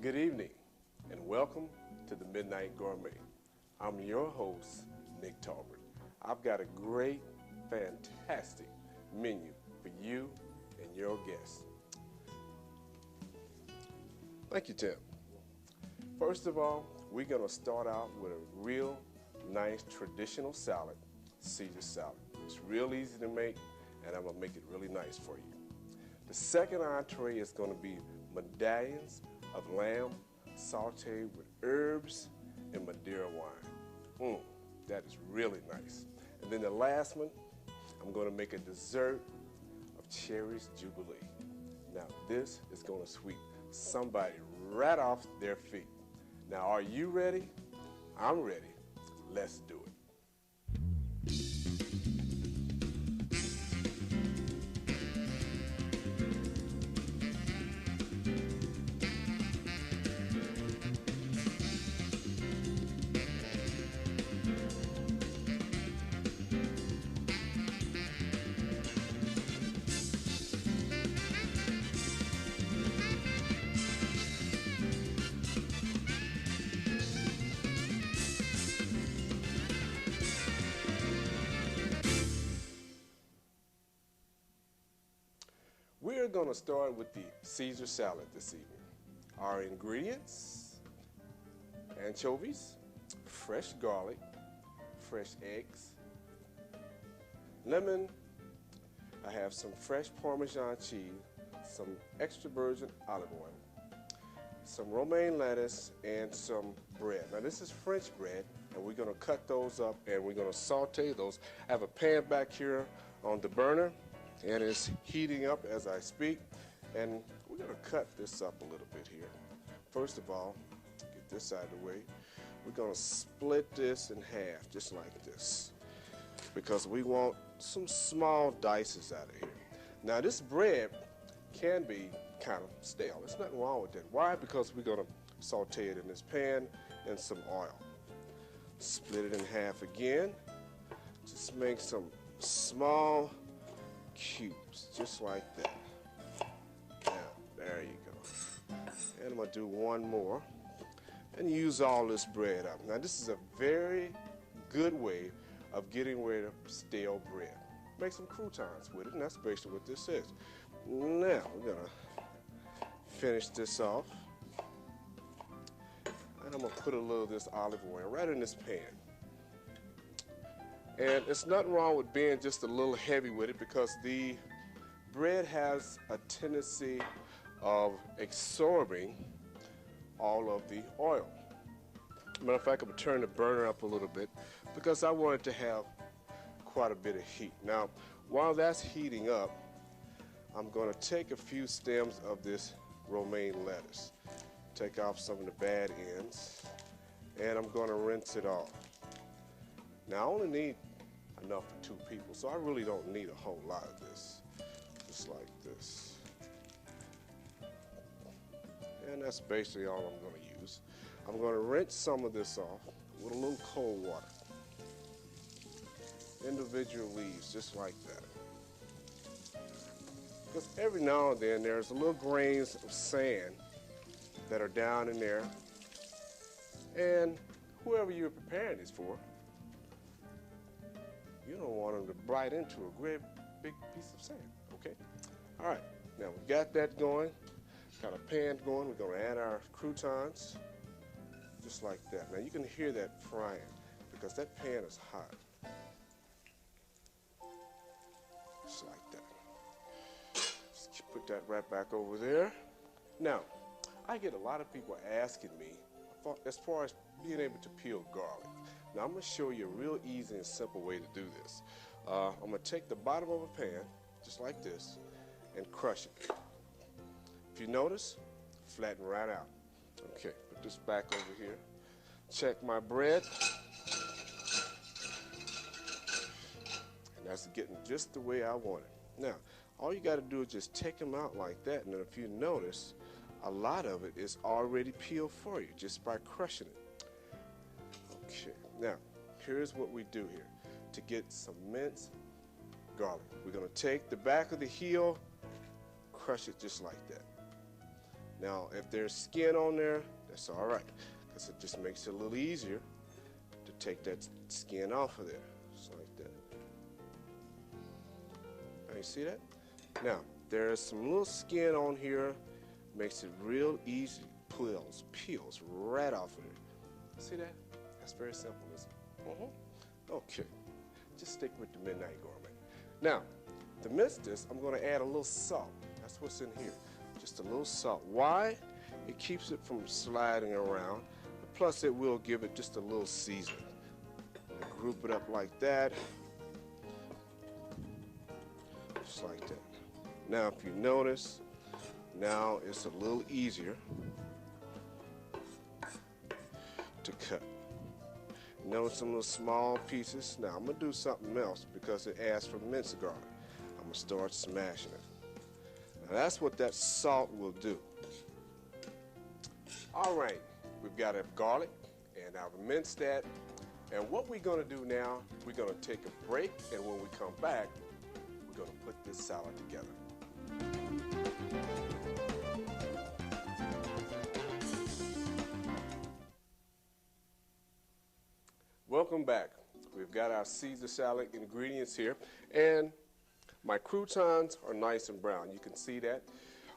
Good evening and welcome to the Midnight Gourmet. I'm your host, Nick Talbert. I've got a great, fantastic menu for you and your guests. Thank you, Tim. First of all, we're going to start out with a real nice traditional salad, Caesar salad. It's real easy to make, and I'm going to make it really nice for you. The second entree is going to be medallions of lamb sauteed with herbs and Madeira wine. That is really nice. And then the last one, I'm going to make a dessert of cherries jubilee. Now this is going to sweep somebody right off their feet. Now are you ready? I'm ready. Let's do it. We're going to start with the Caesar salad this evening. Our ingredients: anchovies, fresh garlic, fresh eggs, lemon. I have some fresh Parmesan cheese, some extra virgin olive oil, some romaine lettuce, and some bread. Now this is French bread, and we're going to cut those up and we're going to saute those. I have a pan back here on the burner, and it's heating up as I speak, and we're going to cut this up a little bit here. First of all, get this out of the way. We're going to split this in half, just like this, because we want some small dices out of here. Now this bread can be kind of stale. There's nothing wrong with that. Why? Because we're going to saute it in this pan in some oil. Split it in half again. Just make some small cubes, just like that. Now, there you go. And I'm going to do one more and use all this bread up. Now, this is a very good way of getting rid of stale bread. Make some croutons with it, and that's basically what this is. Now, we're going to finish this off. And I'm going to put a little of this olive oil right in this pan. And it's nothing wrong with being just a little heavy with it, because the bread has a tendency of absorbing all of the oil. Matter of fact, I'm going to turn the burner up a little bit because I want it to have quite a bit of heat. Now, while that's heating up, I'm going to take a few stems of this romaine lettuce, take off some of the bad ends, and I'm going to rinse it off. Now, I only need enough for 2 people, so I really don't need a whole lot of this. Just like this. And that's basically all I'm going to use. I'm going to rinse some of this off with a little cold water. Individual leaves, just like that. Because every now and then there's little grains of sand that are down in there. And whoever you're preparing this for, you don't want them to bite into a great big piece of sand, okay? All right, now we've got that going, got a pan going. We're going to add our croutons, just like that. Now you can hear that frying because that pan is hot. Just like that. Just put that right back over there. Now, I get a lot of people asking me as far as being able to peel garlic. Now I'm going to show you a real easy and simple way to do this. I'm going to take the bottom of a pan, just like this, and crush it. If you notice, flatten right out. Okay, put this back over here. Check my bread. And that's getting just the way I want it. Now, all you got to do is just take them out like that, and then if you notice, a lot of it is already peeled for you just by crushing it. Okay, now here's what we do here to get some minced garlic. We're going to take the back of the heel, crush it just like that. Now, if there's skin on there, that's all right, because it just makes it a little easier to take that skin off of there, just like that. Now, you see that? Now, there's some little skin on here, makes it real easy, peels right off of it. See that? That's very simple, isn't it? Okay, just stick with the Midnight Gourmet. Now, to mix this, I'm going to add a little salt. That's what's in here, just a little salt. Why? It keeps it from sliding around, plus it will give it just a little seasoning. Group it up like that, just like that. Now, if you notice, now it's a little easier to cut. Notice some little small pieces. Now, I'm going to do something else because it asks for minced garlic. I'm going to start smashing it. Now, that's what that salt will do. All right, we've got our garlic, and I've minced that. And what we're going to do now, we're going to take a break, and when we come back, we're going to put this salad together. Welcome back. We've got our Caesar salad ingredients here, and my croutons are nice and brown. You can see that.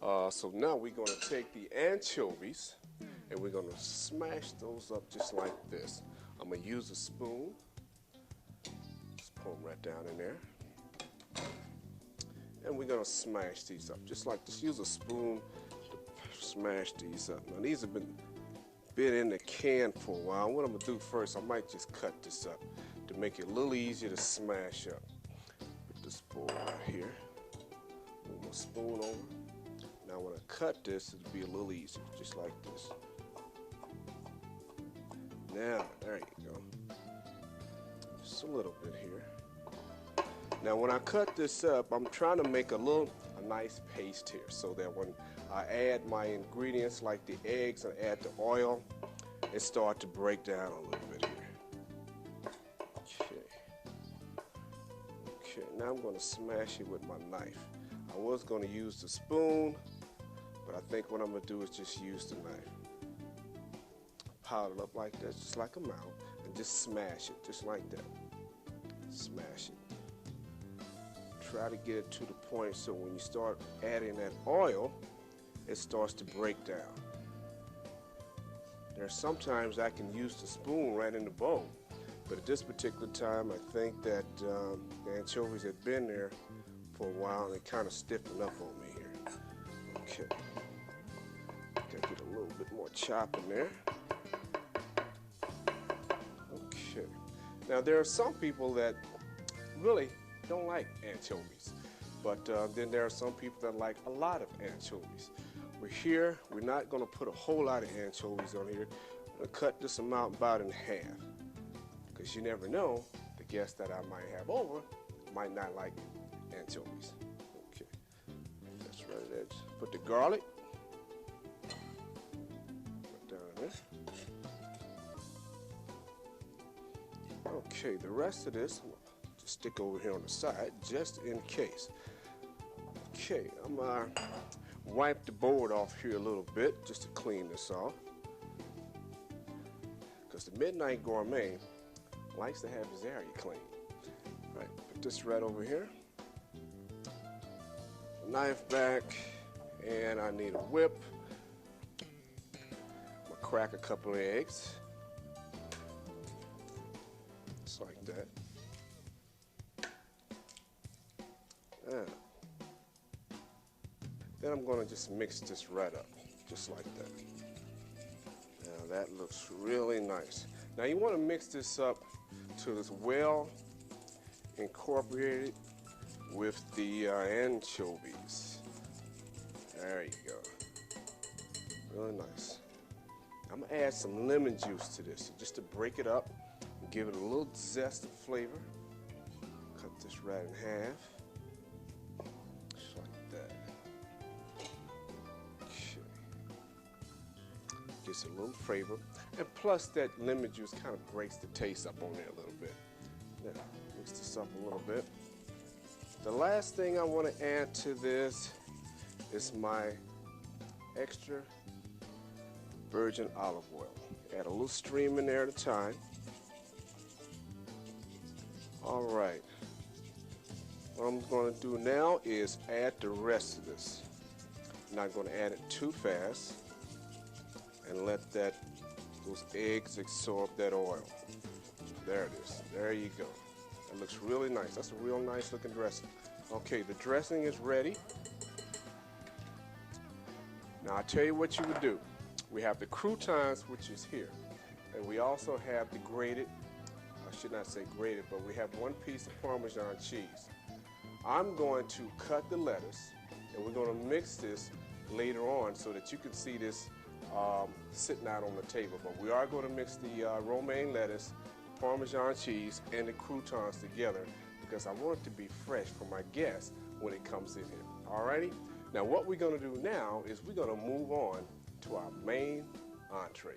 So now we're going to take the anchovies, and we're going to smash those up just like this. I'm going to use a spoon. Just pour them right down in there. And we're going to smash these up just like this. Use a spoon to smash these up. Now, these have been in the can for a while. What I'm going to do first, I might just cut this up to make it a little easier to smash up. Put this bowl right here. Move my spoon over. Now, when I cut this, it'll be a little easier, just like this. Now, there you go. Just a little bit here. Now, when I cut this up, I'm trying to make a nice paste here so that when I add my ingredients like the eggs and add the oil, it starts to break down a little bit here. Okay, now I'm going to smash it with my knife. I was going to use the spoon, but I think what I'm going to do is just use the knife. Pile it up like that, just like a mound, and just smash it, just like that. Smash it. Try to get it to the point so when you start adding that oil, it starts to break down. There's sometimes I can use the spoon right in the bowl, but at this particular time, I think that the anchovies had been there for a while and they kind of stiffened up on me here. Okay. Gotta get a little bit more chop in there. Okay. Now, there are some people that really don't like anchovies, but then there are some people that like a lot of anchovies. We're not going to put a whole lot of anchovies on here. I'm going to cut this amount about in half, because you never know, the guests that I might have over might not like anchovies. Okay, that's right there. Put the garlic right down there. Okay, the rest of this, I'm going to just stick over here on the side, just in case. Okay, I'm going to wipe the board off here a little bit, just to clean this off. Because the Midnight Gourmet likes to have his area clean. All right, put this right over here. Knife back, and I need a whip. I'm going to crack a couple of eggs. Just like that. Then I'm going to just mix this right up, just like that. Now that looks really nice. Now you want to mix this up till it's well incorporated with the anchovies. There you go. Really nice. I'm going to add some lemon juice to this, just to break it up and give it a little zest of flavor. Cut this right in half. Gets a little flavor, and plus that lemon juice kind of breaks the taste up on there a little bit. Now, mix this up a little bit. The last thing I want to add to this is my extra virgin olive oil. Add a little stream in there at a time. All right. What I'm going to do now is add the rest of this. I'm not going to add it too fast and let those eggs absorb that oil. There it is. There you go. That looks really nice. That's a real nice looking dressing. Okay, the dressing is ready. Now I'll tell you what you would do. We have the croutons, which is here. And we also have the grated, I should not say grated, but we have one piece of Parmesan cheese. I'm going to cut the lettuce, and we're going to mix this later on so that you can see this sitting out on the table. But we are going to mix the romaine lettuce, Parmesan cheese, and the croutons together because I want it to be fresh for my guests when it comes in here. Alrighty? Now what we're going to do now is we're going to move on to our main entree.